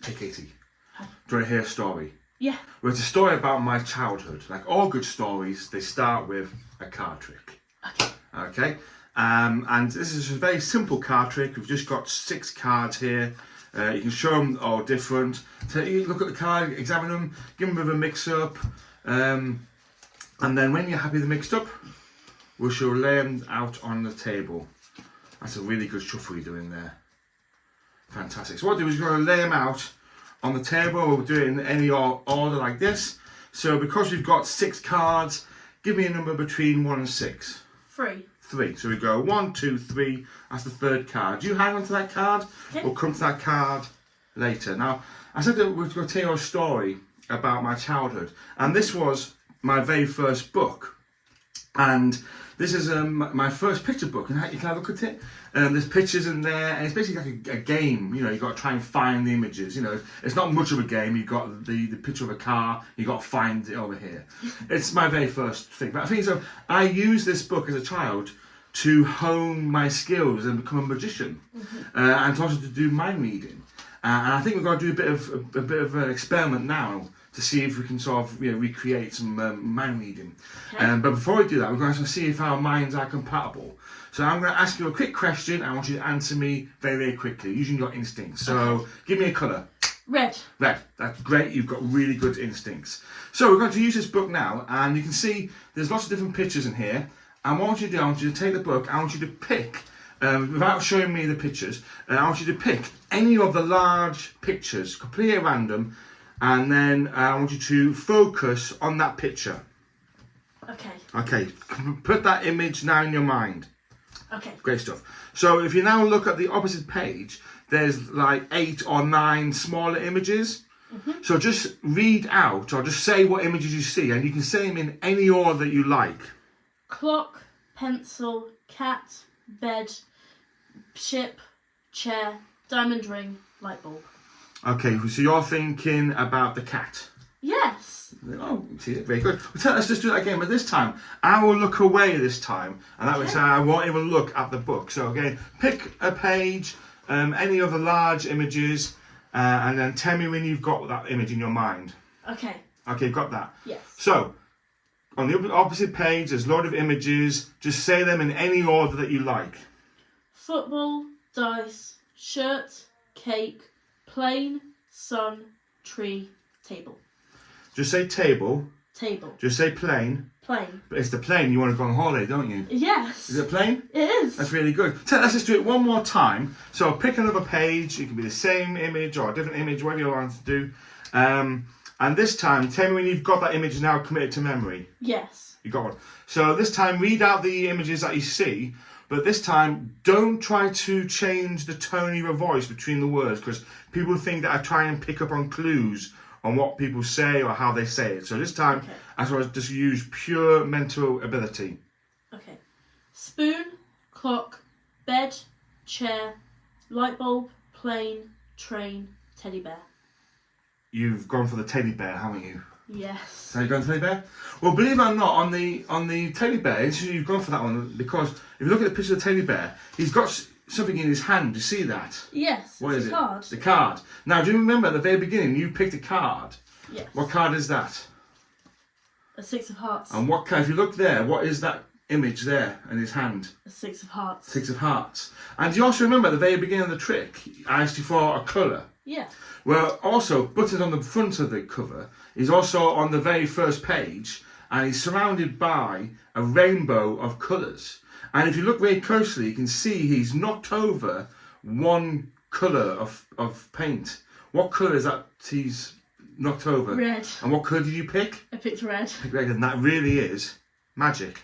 Hey Katie, do you want to hear a story? Yeah. Well, it's a story about my childhood. Like all good stories, they start with a card trick. Okay. Okay? And this is a very simple card trick. We've just got 6 cards here. You can show them all different. So you look at the card, examine them, give them a bit of a mix-up. And then when you're happy they're mixed up, we shall lay them out on the table. That's a really good shuffle you're doing there. Fantastic. So what we'll do is we're going to lay them out on the table. We'll do it in any order like this. So because we've got 6 cards, give me a number between 1 and 6. 3. 3. So we go 1, 2, 3. That's the 3rd card. You hang on to that card. Okay. We'll come to that card later. Now, I said that we're going to tell you a story about my childhood. And this was my very first book. And this is my first picture book. And you can have a look at it. There's pictures in there. And it's basically like a game. You know, you've got to try and find the images. You know, it's not much of a game. You've got the picture of a car. You've got to find it over here. It's my very first thing. But I think so. I used this book as a child to hone my skills and become a magician, and also to do mind reading. And I think we're going to do a bit of an experiment now to see if we can sort of recreate some mind reading. Okay. But before we do that, we're going to see if our minds are compatible. So I'm going to ask you a quick question. I want you to answer me very, very quickly, using your instincts. So give me a colour. Red. Red. That's great. You've got really good instincts. So we're going to use this book now, and you can see there's lots of different pictures in here. And what I want you to do, I want you to take the book, I want you to pick, without showing me the pictures, I want you to pick any of the large pictures, completely random, and then I want you to focus on that picture. Okay. Okay, put that image now in your mind. Okay. Great stuff. So if you now look at the opposite page, there's like 8 or 9 smaller images. So just read out, or just say what images you see, and you can say them in any order that you like. Clock, pencil, cat, bed, ship, chair, diamond ring, light bulb. Okay, so you're thinking about the cat. Yes. Oh, see, very good. Well, let's just do that again, but this time I will look away this time, and that way say I won't even look at the book. So again, pick a page, any of the large images, and then tell me when you've got that image in your mind. Okay. Okay, got that? Yes. So, on the opposite page, there's a lot of images. Just say them in any order that you like. Football, dice, shirt, cake, plane, sun, tree, table. Just say table. Table. Just say plane. Plane. But it's the plane you want to go on holiday, don't you? Yes. Is it plane? It is. That's really good. So let's just do it one more time. So pick another page. It can be the same image or a different image, whatever you want to do. And this time, tell me when you've got that image now committed to memory. Yes. You got one. So this time, read out the images that you see. But this time, don't try to change the tone of your voice between the words, because people think that I try and pick up on clues on what people say or how they say it. So this time, I sort of just use pure mental ability. Okay. Spoon, clock, bed, chair, light bulb, plane, train, teddy bear. You've gone for the teddy bear, haven't you? Yes. So you've gone for the teddy bear? Well, believe it or not, on the teddy bear, you've gone for that one because if you look at the picture of the teddy bear, he's got something in his hand. Do you see that? Yes. What is it's it? a card. The card. Now, do you remember at the very beginning you picked a card? Yes. What card is that? A 6 of hearts. And what card? If you look there, what is that image there in his hand? A 6 of hearts. 6 of hearts. And do you also remember at the very beginning of the trick, I asked you for a colour? Yeah. Well, also, buttoned on the front of the cover is also on the very first page, and he's surrounded by a rainbow of colours. And if you look very closely, you can see he's knocked over one colour of paint. What colour is that he's knocked over? Red. And what colour did you pick? I picked red. Red, and that really is magic.